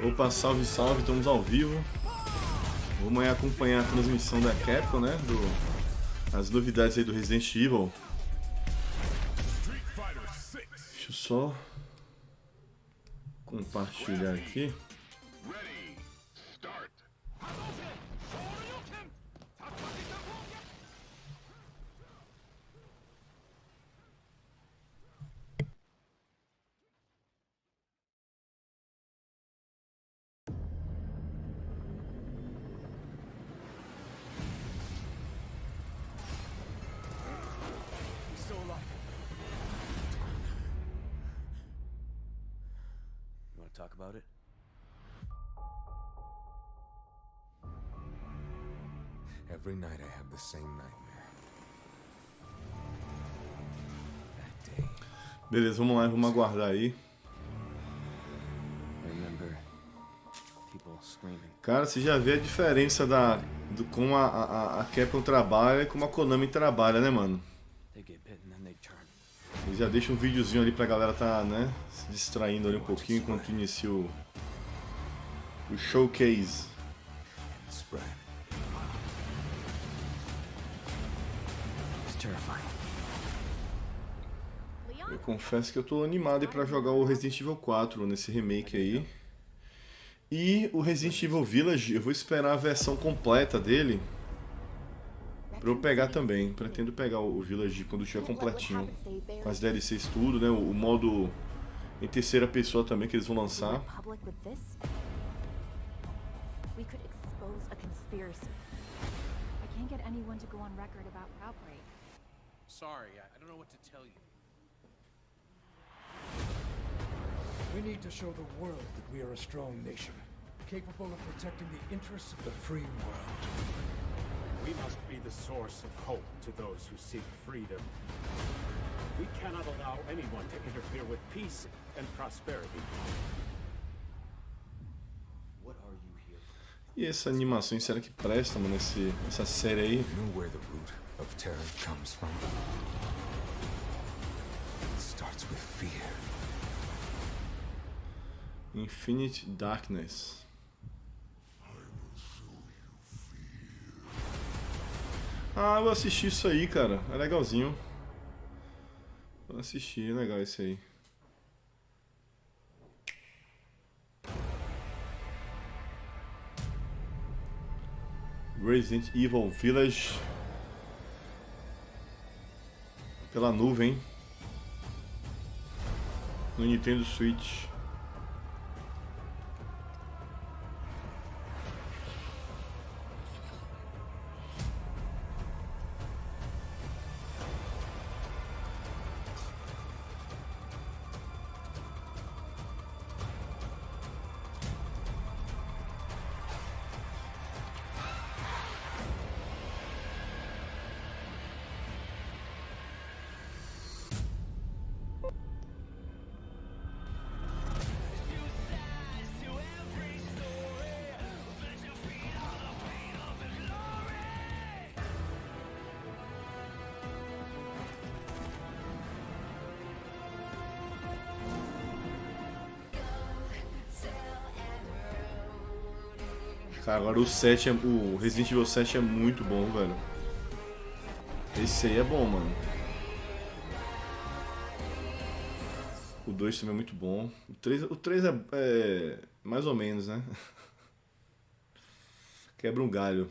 Opa, salve, salve, estamos ao vivo. Vamos aí acompanhar a transmissão da Capcom, né? As novidades aí do Resident Evil. Deixa eu só compartilhar aqui. Talk about it? Every night I have the same nightmare. That day. Beleza, vamos lá, vamos aguardar aí. I remember people screaming. Cara, você já vê a diferença como a Capcom trabalha e como a Konami trabalha, né, mano? They get bitten and they turn. Ele já deixa um videozinho ali pra galera tá, né, se distraindo ali um pouquinho enquanto inicia o showcase. Spread. It's terrifying. Eu confesso que eu tô animado aí pra jogar o Resident Evil 4 nesse remake aí. E o Resident Evil Village, eu vou esperar a versão completa dele pra eu pegar também. Pretendo pegar o Village quando estiver completinho. Com as DLCs tudo, né? O modo em terceira pessoa também que eles vão lançar. Sorry, I don't know what to tell you. We need to show the world that we are a strong nation, capable of protecting the interests of the free world. We must be the source of hope to those who seek freedom. We cannot allow anyone to interfere with peace and prosperity. What are you here for? E essa animação, será que presta, mano, essa série aí? You know where the root of terror comes from? It starts with fear. Infinite Darkness. Ah, eu assisti isso aí, cara. É legalzinho. Eu assisti, é legal esse aí. Resident Evil Village. Pela nuvem. No Nintendo Switch. Cara, agora o Resident Evil 7 é muito bom, velho. Esse aí é bom, mano. O 2 também é muito bom. O 3 é mais ou menos, né? Quebra um galho.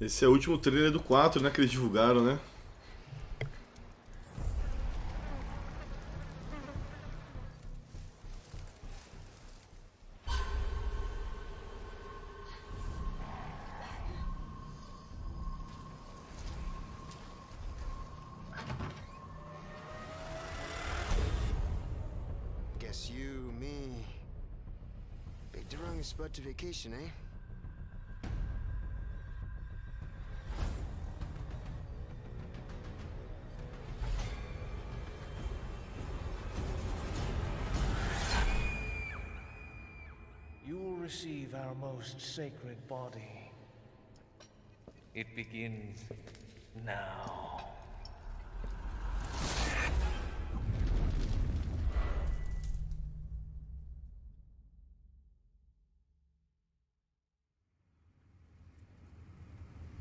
Esse é o último trailer do 4, né, que eles divulgaram, né? Guess you, me, picked the wrong spot to vacation, eh? You will receive our most sacred body. It begins now.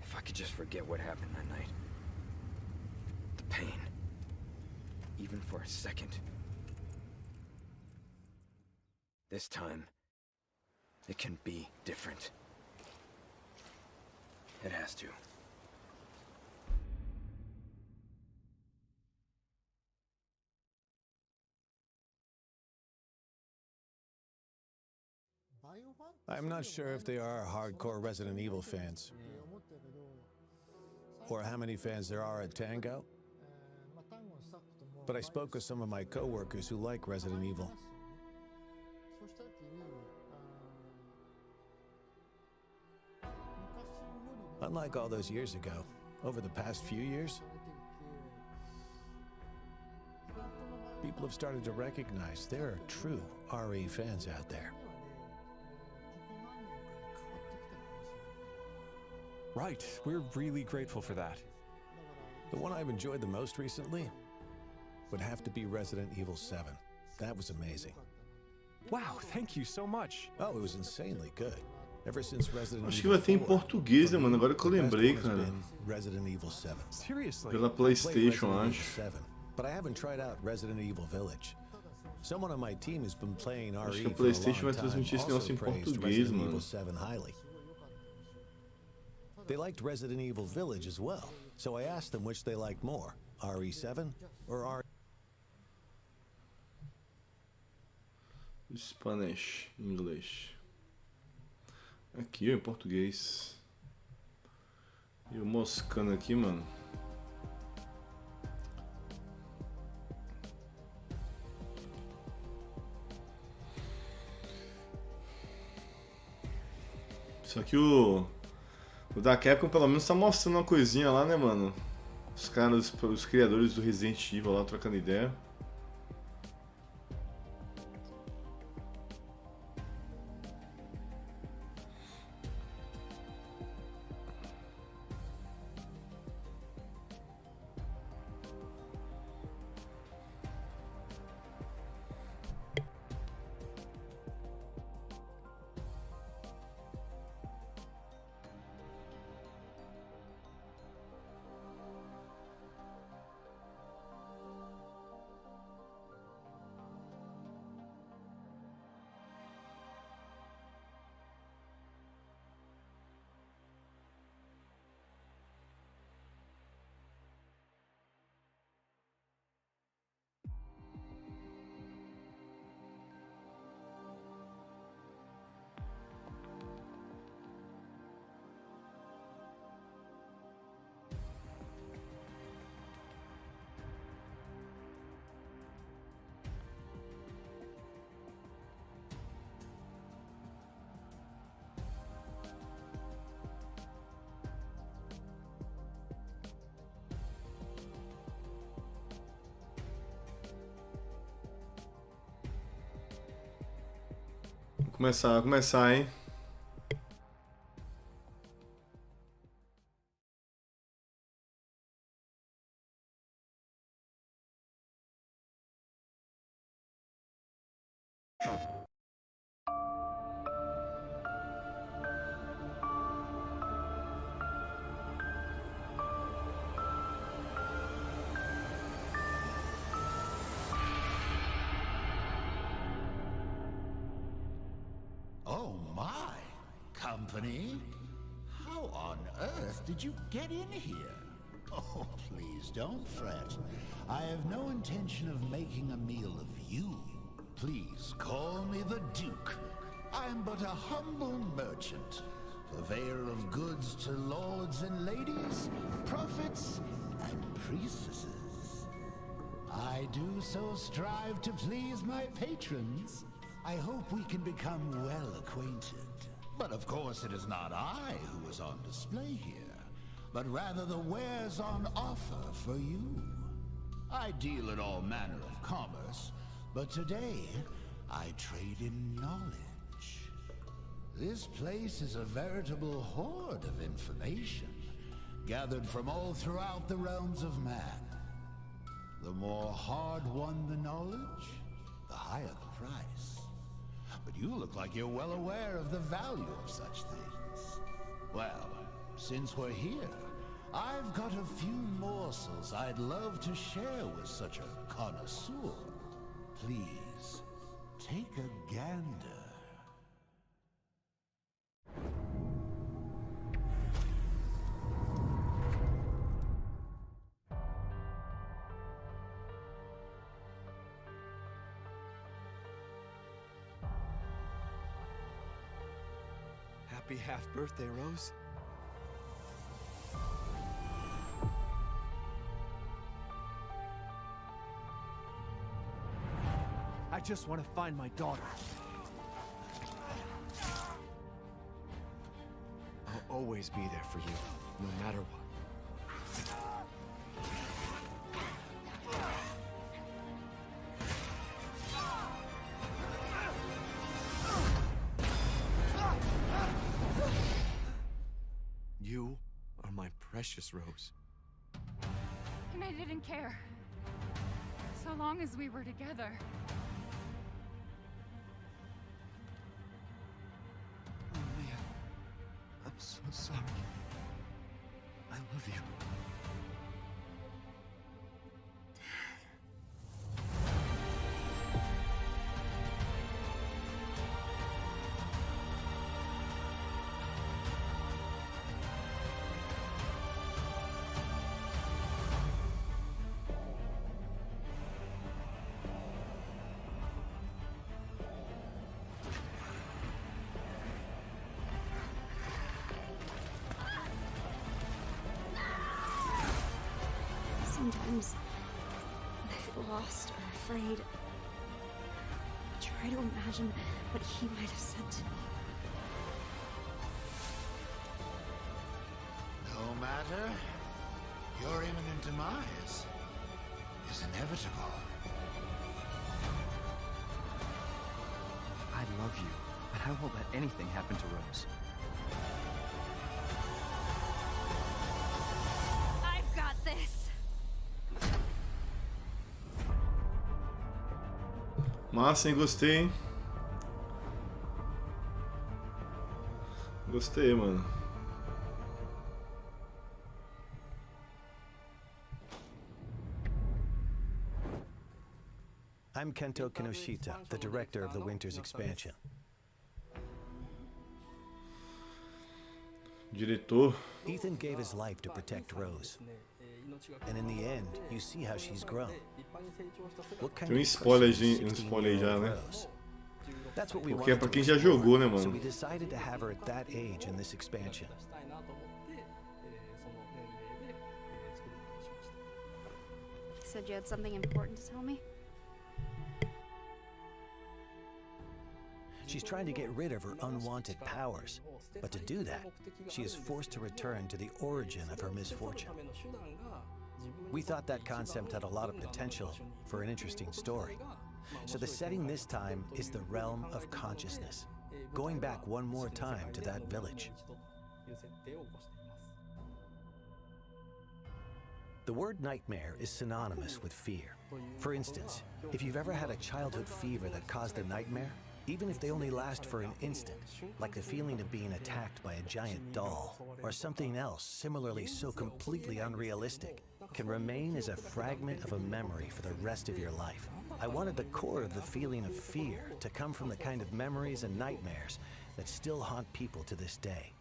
If I could just forget what happened that night. The pain. Even for a second. This time, it can be different. It has to. I'm not sure if they are hardcore Resident Evil fans, or how many fans there are at Tango, but I spoke with some of my co-workers who like Resident Evil. Unlike all those years ago, over the past few years, people have started to recognize there are true RE fans out there. Right, we're really grateful for that. The one I've enjoyed the most recently would have to be Resident Evil 7. That was amazing. Wow, thank you so much. Oh, it was insanely good. Ever since Resident Acho que Evil vai ter em 4, português, né, mano? Agora que eu the best lembrei, one has cara. been Resident Evil 7. Seriously. Pela I played PlayStation, eu Resident acho. Evil 7, but I haven't tried out Resident Evil Village. Someone on my team has been playing RE Acho que a for a long PlayStation vai time, transmitir esse also negócio em praised português, Resident mano. Evil 7 highly. They liked Resident Evil Village as well, so I asked them which they liked more, RE7 or RE. Spanish, inglês. Aqui, ó, em português. E eu moscando aqui, mano. Só que o da Capcom pelo menos tá mostrando uma coisinha lá, né, mano? Os caras, os criadores do Resident Evil lá trocando ideia. Vai começar, hein? Oh my, company? How on earth did you get in here? Oh, please don't fret. I have no intention of making a meal of you. Please call me the Duke. I'm but a humble merchant, purveyor of goods to lords and ladies, prophets and priestesses. I do so strive to please my patrons. I hope we can become well acquainted. But of course it is not I who is on display here, but rather the wares on offer for you. I deal in all manner of commerce, but today I trade in knowledge. This place is a veritable hoard of information, gathered from all throughout the realms of man. The more hard-won the knowledge, the higher the price. But you look like you're well aware of the value of such things. Well, since we're here, I've got a few morsels I'd love to share with such a connoisseur. Please, take a gander. Happy half-birthday, Rose. I just want to find my daughter. I'll always be there for you, no matter what. You are my precious Rose. And I didn't care. So long as we were together. Oh man, I'm so sorry. I love you. Sometimes, when I feel lost or afraid, I try to imagine what he might have said to me. No matter, your imminent demise is inevitable. I love you, but I won't let anything happen to Rose. I've got this! Massa, hein? Gostei, hein? Gostei, mano. I'm Kento Kinoshita, the director of the Winter's expansion. Diretor. Ethan gave his life to protect Rose. And in the end, you see how she's grown. What kind Tem of spoiler, person is spoiler já, 16-year-old né? Rose? That's what we Porque é wanted pra to quem já explore. jogou, né, So mano? we decided to have her at that age in this expansion. You said you had something important to tell me? She's trying to get rid of her unwanted powers. But to do that, she is forced to return to the origin of her misfortune. We thought that concept had a lot of potential for an interesting story. So the setting this time is the realm of consciousness, going back one more time to that village. The word nightmare is synonymous with fear. For instance, if you've ever had a childhood fever that caused a nightmare, even if they only last for an instant, like the feeling of being attacked by a giant doll, or something else similarly so completely unrealistic, can remain as a fragment of a memory for the rest of your life. I wanted the core of the feeling of fear to come from the kind of memories and nightmares that still haunt people to this day.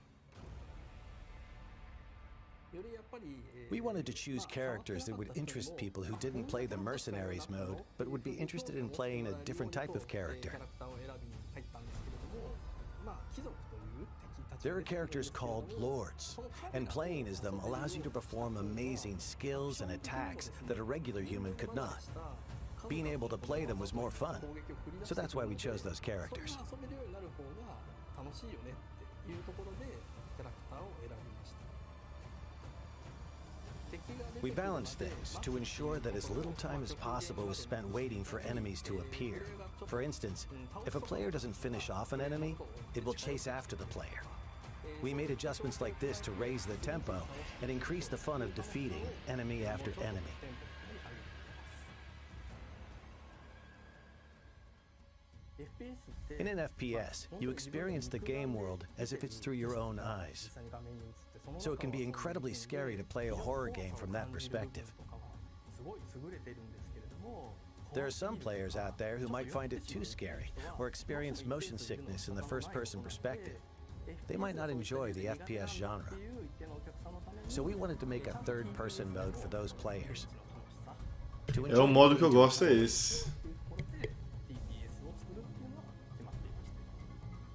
We wanted to choose characters that would interest people who didn't play the mercenaries mode, but would be interested in playing a different type of character. There are characters called lords, and playing as them allows you to perform amazing skills and attacks that a regular human could not. Being able to play them was more fun, so that's why we chose those characters. We balanced things to ensure that as little time as possible was spent waiting for enemies to appear. For instance, if a player doesn't finish off an enemy, it will chase after the player. We made adjustments like this to raise the tempo and increase the fun of defeating enemy after enemy. In an FPS, you experience the game world as if it's through your own eyes. So it can be incredibly scary to play a horror game from that perspective. There are some players out there who might find it too scary or experience motion sickness in the first-person perspective. They might not enjoy the FPS genre. So we wanted to make a third-person mode for those players. O modo que eu gosto é esse.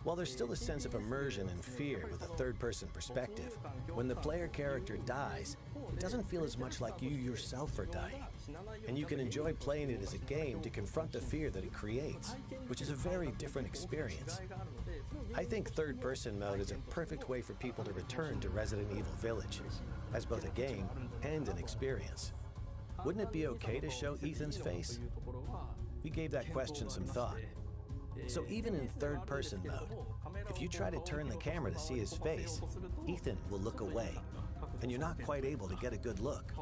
While there's still a sense of immersion and fear with a third-person perspective, when the player character dies, it doesn't feel as much like you yourself are dying. And you can enjoy playing it as a game to confront the fear that it creates, which is a very different experience. I think third-person mode is a perfect way for people to return to Resident Evil Village, as both a game and an experience. Wouldn't it be okay to show Ethan's face? We gave that question some thought. So even in third-person mode, if you try to turn the camera to see his face, Ethan will look away, and you're not quite able to get a good look.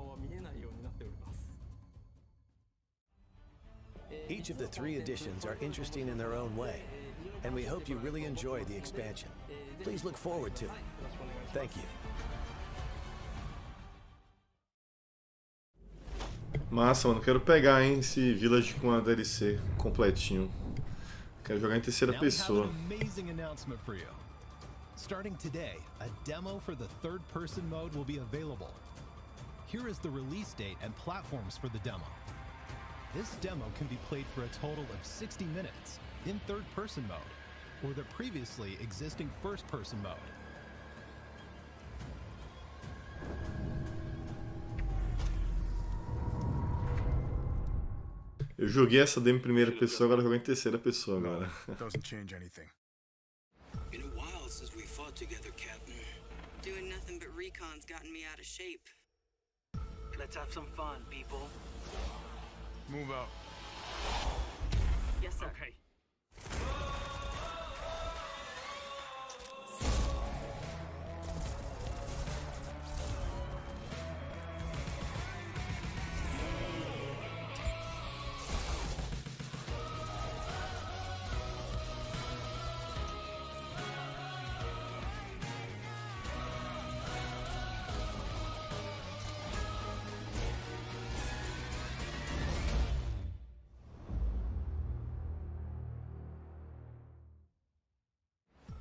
Each of the 3 editions are interesting in their own way, and we hope you really enjoy the expansion. Please look forward to it. Thank you. Massa, mano. Quero pegar, hein, esse Village com a DLC completinho. Quero jogar em terceira pessoa. Starting today, a demo for the third-person mode will be available. Here is the release date and platforms for the demo. This demo can be played for a total of 60 minutes in third-person mode, or the previously existing first-person mode. Eu joguei essa demo em primeira pessoa, agora jogo em terceira pessoa agora. Doesn't change anything. Been a while since we fought together, Captain. Doing nothing but recon's gotten me out of shape. Let's have some fun, people. Move out. Yes, sir. Okay.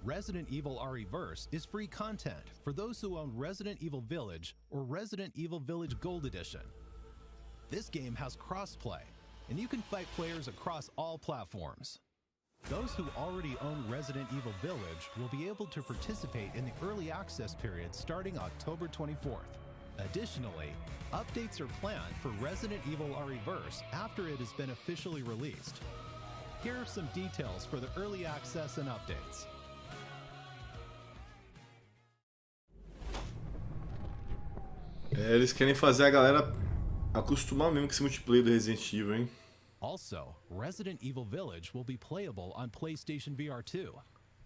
Resident Evil RE-verse is free content for those who own Resident Evil Village or Resident Evil Village Gold Edition. This game has cross-play, and you can fight players across all platforms. Those who already own Resident Evil Village will be able to participate in the early access period starting October 24th. Additionally, updates are planned for Resident Evil RE-verse after it has been officially released. Here are some details for the early access and updates. Eles querem fazer a galera acostumar mesmo com esse multiplayer do Resident Evil, hein? Also, Resident Evil Village will be playable on PlayStation VR 2.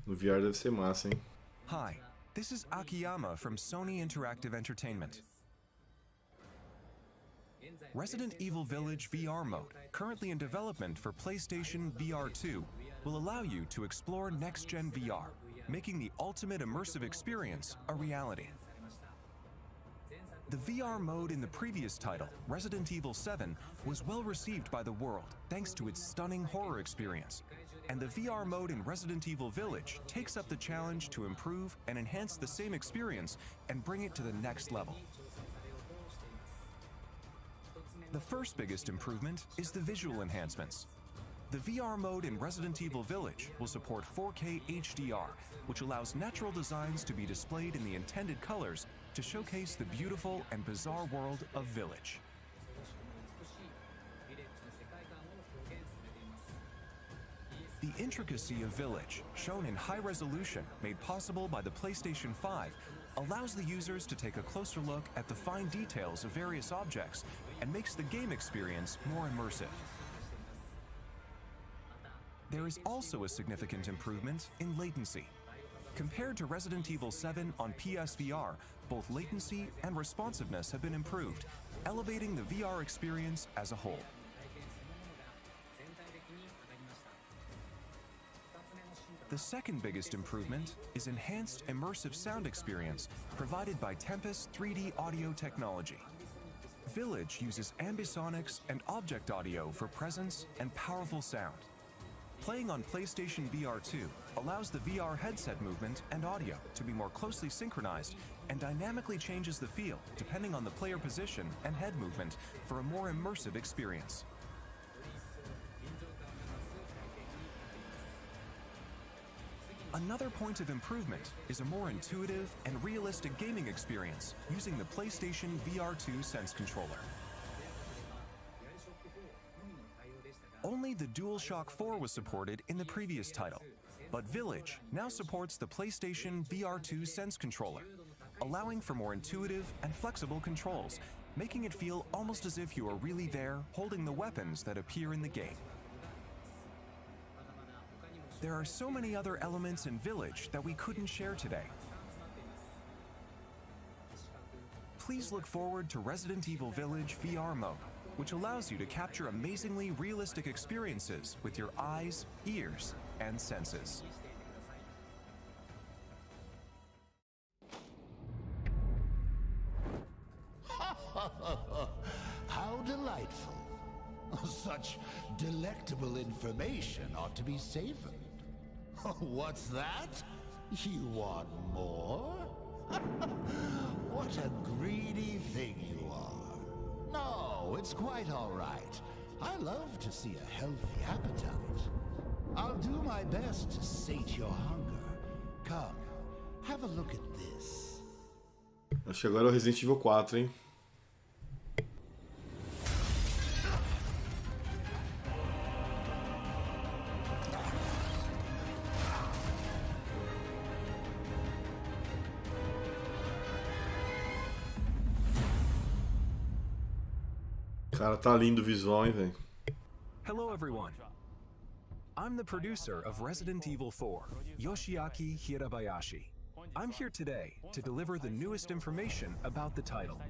No VR deve ser massa, hein? Hi, this is Akiyama from Sony Interactive Entertainment. Resident Evil Village VR mode, currently in development for PlayStation VR 2, will allow you to explore next-gen VR, making the ultimate immersive experience a reality. The VR mode in the previous title, Resident Evil 7, was well received by the world thanks to its stunning horror experience. And the VR mode in Resident Evil Village takes up the challenge to improve and enhance the same experience and bring it to the next level. The first biggest improvement is the visual enhancements. The VR mode in Resident Evil Village will support 4K HDR, which allows natural designs to be displayed in the intended colors to showcase the beautiful and bizarre world of Village. The intricacy of Village, shown in high resolution, made possible by the PlayStation 5, allows the users to take a closer look at the fine details of various objects and makes the game experience more immersive. There is also a significant improvement in latency. Compared to Resident Evil 7 on PSVR, both latency and responsiveness have been improved, elevating the VR experience as a whole. The second biggest improvement is enhanced immersive sound experience provided by Tempest 3D audio technology. Village uses ambisonics and object audio for presence and powerful sound. Playing on PlayStation VR 2 allows the VR headset movement and audio to be more closely synchronized and dynamically changes the feel depending on the player position and head movement for a more immersive experience. Another point of improvement is a more intuitive and realistic gaming experience using the PlayStation VR 2 Sense controller. Only the DualShock 4 was supported in the previous title, but Village now supports the PlayStation VR 2 Sense controller, allowing for more intuitive and flexible controls, making it feel almost as if you are really there holding the weapons that appear in the game. There are so many other elements in Village that we couldn't share today. Please look forward to Resident Evil Village VR mode, which allows you to capture amazingly realistic experiences with your eyes, ears, and senses. How delightful. Such delectable information ought to be savored. What's that? You want more? What a greedy thing you are. No, it's quite all right. I love to see a healthy appetite. I'll do my best to sate your hunger. Come, have a look at this. Acho que agora é o Resident Evil 4, hein? Cara, tá lindo o visual, hein, velho? Hello everyone. I'm the producer of Resident Evil 4, Yoshiaki Hirabayashi. I'm here today to deliver the newest information about the title.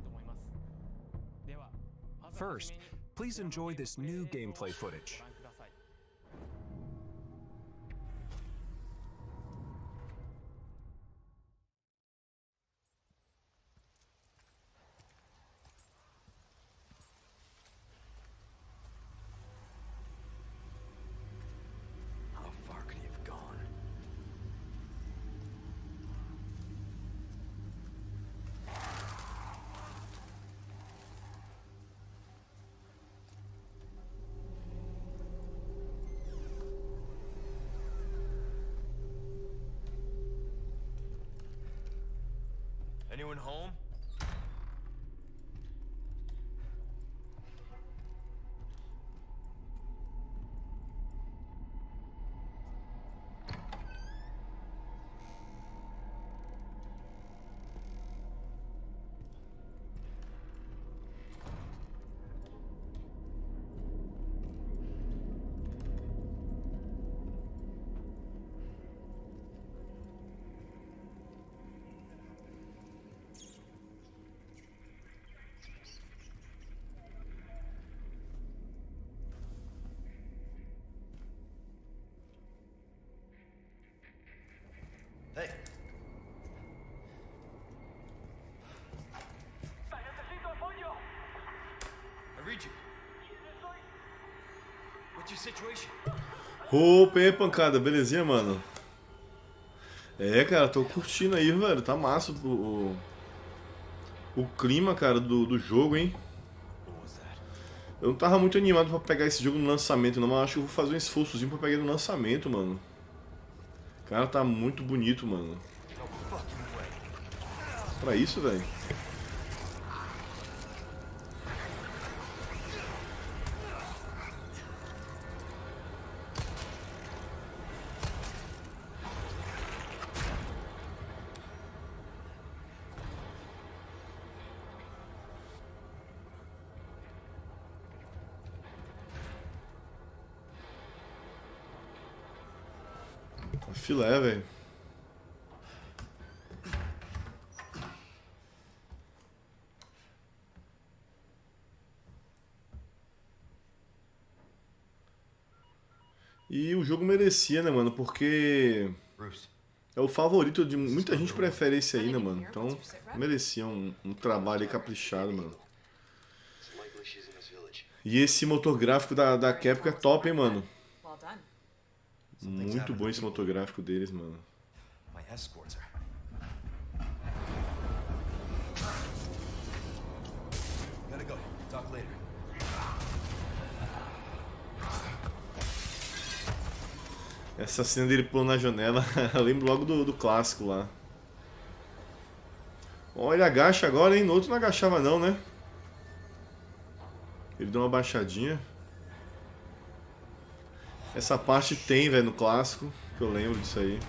First, please enjoy this new gameplay footage. Anyone home? Hey. I read you. What's your situation? Opa, e aí, pancada, belezinha, mano? É, cara, tô curtindo aí, velho. Tá massa o clima, cara, do jogo, hein? Eu não tava muito animado pra pegar esse jogo no lançamento, não, mas acho que eu vou fazer um esforçozinho pra pegar no lançamento, mano. Cara, tá muito bonito, mano. Pra isso, velho. Filé, velho. E o jogo merecia, né, mano? Porque é o favorito de muita gente, prefere esse aí, né, mano? Então merecia um trabalho aí caprichado, mano. E esse motor gráfico da Capcom é top, hein, mano? Muito bom esse motor gráfico deles, mano. Essa cena dele pulando na janela, eu lembro logo do clássico lá. Olha, ele agacha agora, hein? No outro não agachava não, né? Ele deu uma baixadinha. Essa parte tem, velho, no clássico, que eu lembro disso aí.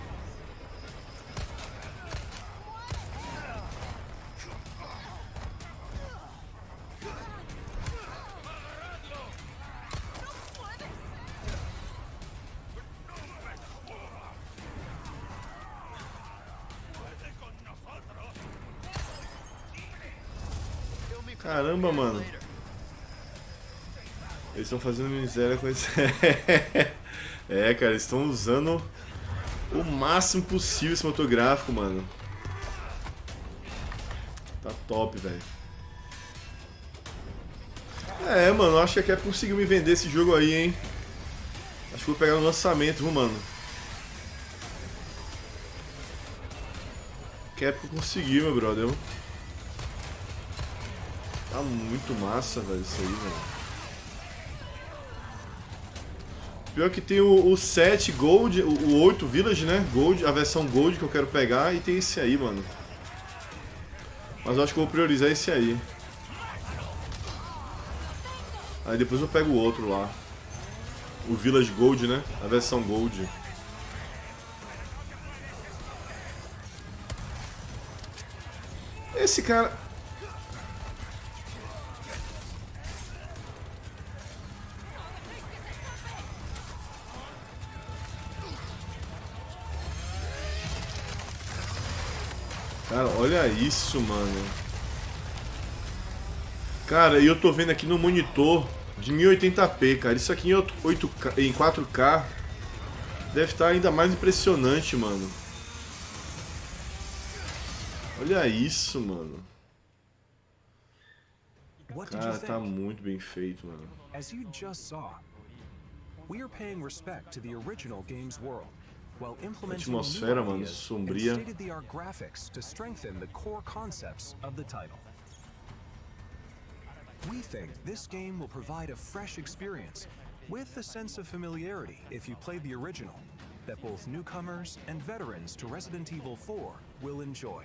Caramba, mano. Eles estão fazendo miséria com esse... É, cara, eles estão usando o máximo possível esse motor gráfico, mano. Tá top, velho. É, mano, acho que a Capcom conseguiu me vender esse jogo aí, hein. Acho que vou pegar no lançamento, viu, mano. Capcom conseguiu, meu brother. Tá muito massa, velho, isso aí, velho. Pior que tem o 7 Gold, o 8 Village, né? Gold, a versão Gold que eu quero pegar, e tem esse aí, mano. Mas eu acho que eu vou priorizar esse aí. Aí depois eu pego o outro lá. O Village Gold, né? A versão Gold. Esse cara... Cara, olha isso, mano. Cara, e eu tô vendo aqui no monitor de 1080p, cara. Isso aqui em 4K deve estar ainda mais impressionante, mano. Olha isso, mano. Cara, tá muito bem feito, mano. As you just saw, we are paying respect to the original game's world. While implementing new Atmosfera, mano, ideas sombria. and state-of-the-art graphics to strengthen the core concepts of the title. We think this game will provide a fresh experience with a sense of familiarity if you played the original that both newcomers and veterans to Resident Evil 4 will enjoy.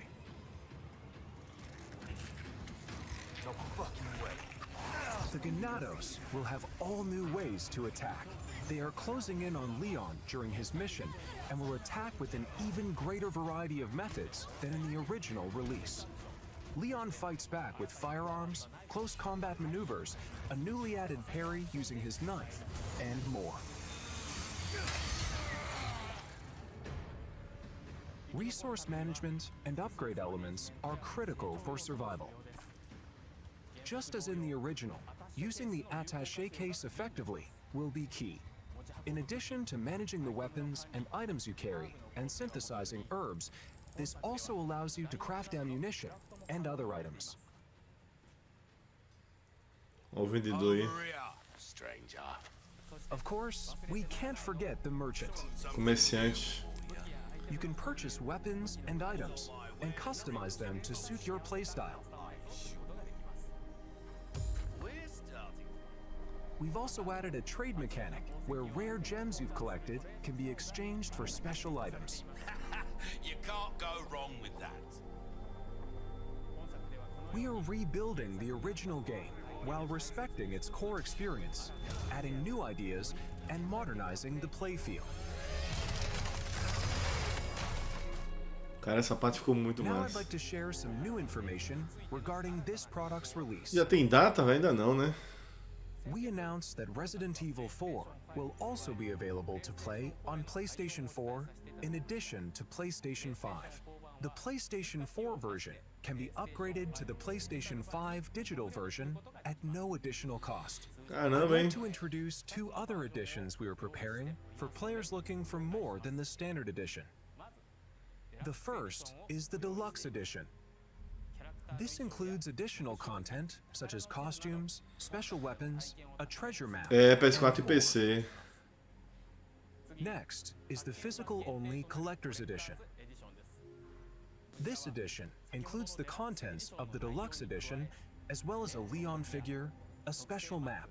No fucking way. The Ganados will have all new ways to attack. They are closing in on Leon during his mission and will attack with an even greater variety of methods than in the original release. Leon fights back with firearms, close combat maneuvers, a newly added parry using his knife, and more. Resource management and upgrade elements are critical for survival. Just as in the original, using the attaché case effectively will be key. In addition to managing the weapons and items you carry and synthesizing herbs, this also allows you to craft ammunition and other items. Ó o vendedor aí. Of course, we can't forget the merchant. Comerciante. You can purchase weapons and items and customize them to suit your playstyle. We've also added a trade mechanic where rare gems you've collected can be exchanged for special items. You can't go wrong with that. We are rebuilding the original game while respecting its core experience, adding new ideas, and modernizing the playfield. Cara, essa parte ficou muito Now I'd massa. like to share some new information regarding this product's release. Já tem data? Ainda não, né? We announced that Resident Evil 4 will also be available to play on PlayStation 4 in addition to PlayStation 5. The PlayStation 4 version can be upgraded to the PlayStation 5 digital version at no additional cost. Caramba, I'd like hein? to introduce two other editions we are preparing for players looking for more than the standard edition. The first is the Deluxe Edition. This includes additional content such as costumes, special weapons, a treasure map. É, PS4 e PC. Next is the physical-only Collector's Edition. This edition includes the contents of the Deluxe Edition, as well as a Leon figure, a special map,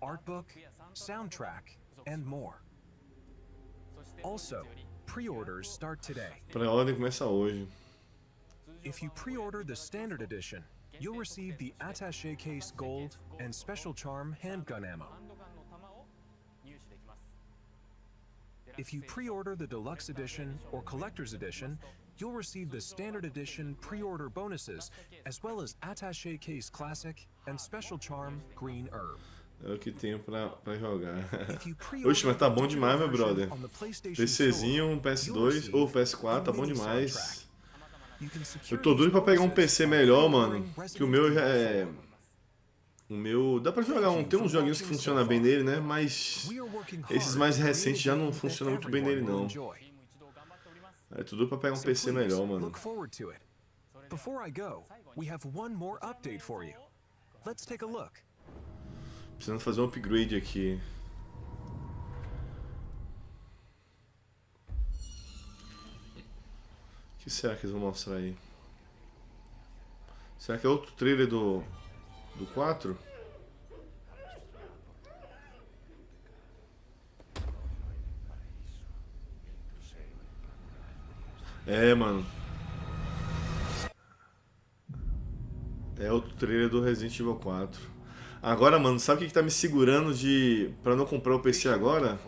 art book, soundtrack, and more. Also, pre-orders start today. Pré-ordem começa hoje. If you pre-order the Standard Edition, you'll receive the Attaché Case Gold and Special Charm handgun ammo. If you pre-order the Deluxe Edition or Collector's Edition, you'll receive the Standard Edition pre-order bonuses, as well as Attaché Case Classic and Special Charm Green Herb. É o que tenho pra jogar. Oxe, mas tá bom demais, meu brother. PCzinho, PS2 ou PS4, tá bom demais. Eu tô doido pra pegar um PC melhor, mano. Que o meu já é... O meu... Dá pra jogar Tem uns joguinhos que funcionam bem nele, né? Mas... Esses mais recentes já não funcionam muito bem nele, não. É tudo pra pegar um PC melhor, mano. Before I go, we have one more update for you. Let's take a look. Precisando fazer um upgrade aqui. O que será que eles vão mostrar aí? Será que é outro trailer do 4? É, mano. É outro trailer do Resident Evil 4. Agora, mano, sabe o que tá me segurando pra não comprar o PC agora?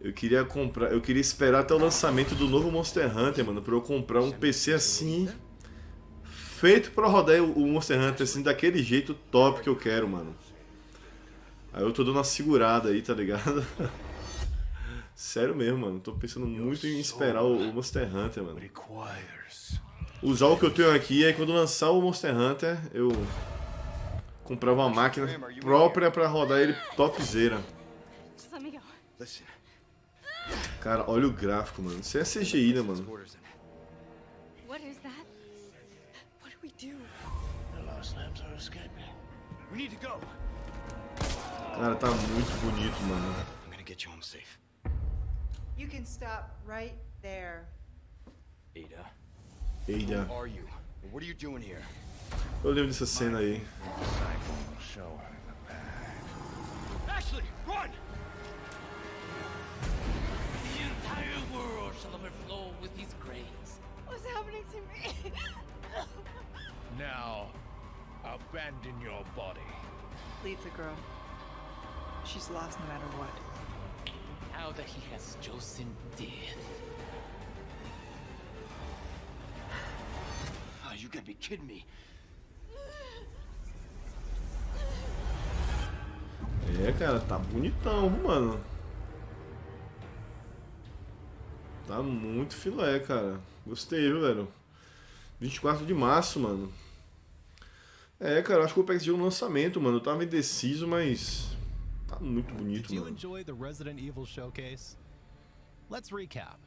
Eu queria esperar até o lançamento do novo Monster Hunter, mano, pra eu comprar um PC assim, feito pra rodar o Monster Hunter assim, daquele jeito top que eu quero, mano. Aí eu tô dando uma segurada aí, tá ligado? Sério mesmo, mano, tô pensando muito em esperar o Monster Hunter, mano. Usar o que eu tenho aqui, aí quando lançar o Monster Hunter, eu comprava uma máquina própria pra rodar ele topzera. Cara, olha o gráfico, mano. Isso é CGI, né, mano? What is that? What do we do? The lost labs are escaping. We need to go. Cara, tá muito bonito, mano. I'm gonna get you home safe. You can stop right there. Ada. Ada. Who are you? What are you doing here? Eu lembro dessa cena aí. Ashley, run! The entire world shall overflow with these grains. What's happening to me? Now, abandon your body. Leave the girl. She's lost no matter what. Now that he has chosen death. Oh, you gotta be kidding me. É, cara, tá bonitão, mano. Tá muito filé, cara. Gostei, viu, velho? 24 de março, mano. É, cara, acho que eu vou pegar esse jogo no lançamento, mano. Eu tava indeciso, mas tá muito bonito, Did you mano. enjoy the Resident Evil showcase? Let's recap.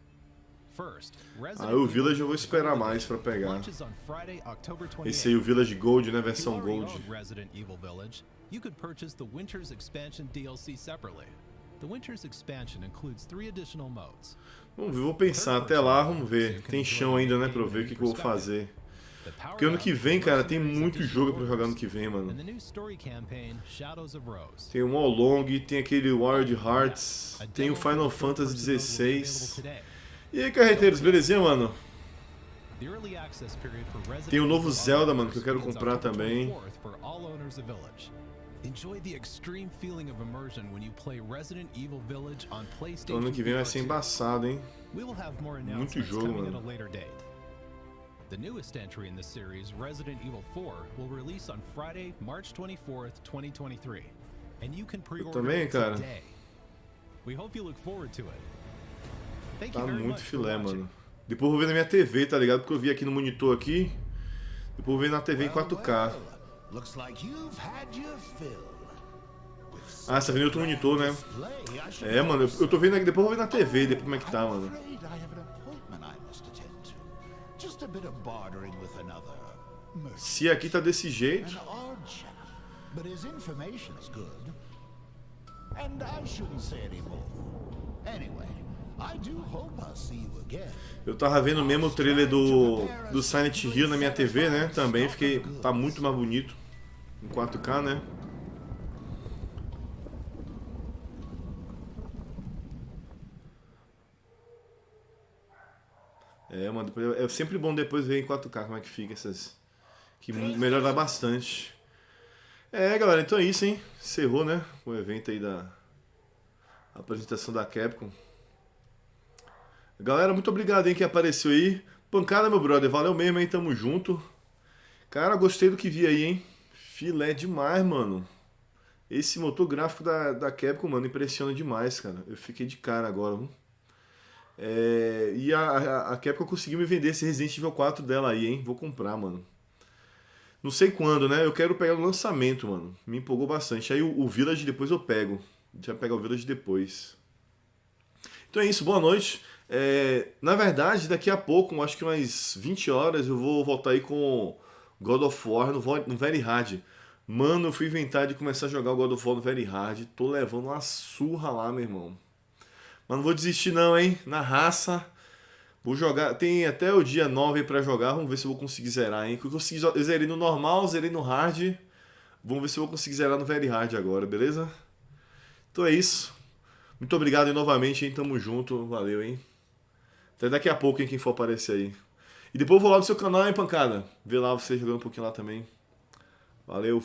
First, Ah, o Village eu vou esperar mais pra pegar. launches on Friday, October 28th. Esse aí, o Village Gold, né? If you Versão already Gold. own Resident Evil Village, you could purchase the Winter's Expansion DLC separately. The Winter's Expansion includes 3 additional modes. Vamos ver, vou pensar até lá, vamos ver. Tem chão ainda, né, pra eu ver o que eu vou fazer. Porque ano que vem, cara, tem muito jogo pra jogar ano que vem, mano. Tem o Molong, tem aquele Wild Hearts, tem o Final Fantasy XVI. E aí, carreteiros, belezinha, mano? Tem o novo Zelda, mano, que eu quero comprar também. Então ano que vem vai ser embaçado, hein? Muito jogo, mano. The newest entry in the series, Resident Evil 4, will release on Friday, March 24th, 2023, and you can pre-order it today. We hope you look forward to it. Thank you very much. Tá muito filé, mano. Depois eu vou ver na minha TV, tá ligado? Porque eu vi aqui no monitor aqui. Depois eu vou ver na TV em 4K. Ah, você tá vendo outro monitor, né? É, mano, eu tô vendo aqui, depois eu vou ver na TV, depois como é que tá, mano. Se aqui tá desse jeito. Eu tava vendo mesmo o trailer do Silent Hill na minha TV, né? Também tá muito mais bonito em 4K, né? É, mano, é sempre bom depois ver em 4K como é que fica essas. Que melhora bastante. É, galera, então é isso, hein? Encerrou, né? O evento aí da apresentação da Capcom. Galera, muito obrigado, hein, que apareceu aí. Pancada, meu brother, valeu mesmo, hein? Tamo junto. Cara, gostei do que vi aí, hein? Filé demais, mano. Esse motor gráfico da Capcom, mano, impressiona demais, cara. Eu fiquei de cara agora, viu? E a Capcom conseguiu me vender esse Resident Evil 4 dela aí, hein? Vou comprar, mano. Não sei quando, né? Eu quero pegar no lançamento, mano. Me empolgou bastante. Aí o Village depois eu pego. A gente vai pegar o Village depois. Então é isso, boa noite. Na verdade, daqui a pouco, acho que umas 20 horas, eu vou voltar aí com God of War no Very Hard. Mano, eu fui inventar de começar a jogar o God of War no Very Hard. Tô levando uma surra lá, meu irmão. Mas não vou desistir não, hein? Na raça. Vou jogar. Tem até o dia 9 pra jogar. Vamos ver se eu vou conseguir zerar, hein? Eu zerei no normal, zerei no hard. Vamos ver se eu vou conseguir zerar no Very Hard agora, beleza? Então é isso. Muito obrigado e novamente, hein? Tamo junto. Valeu, hein? Até daqui a pouco, hein? Quem for aparecer aí. E depois eu vou lá no seu canal, hein, pancada? Ver lá você jogando um pouquinho lá também. Valeu.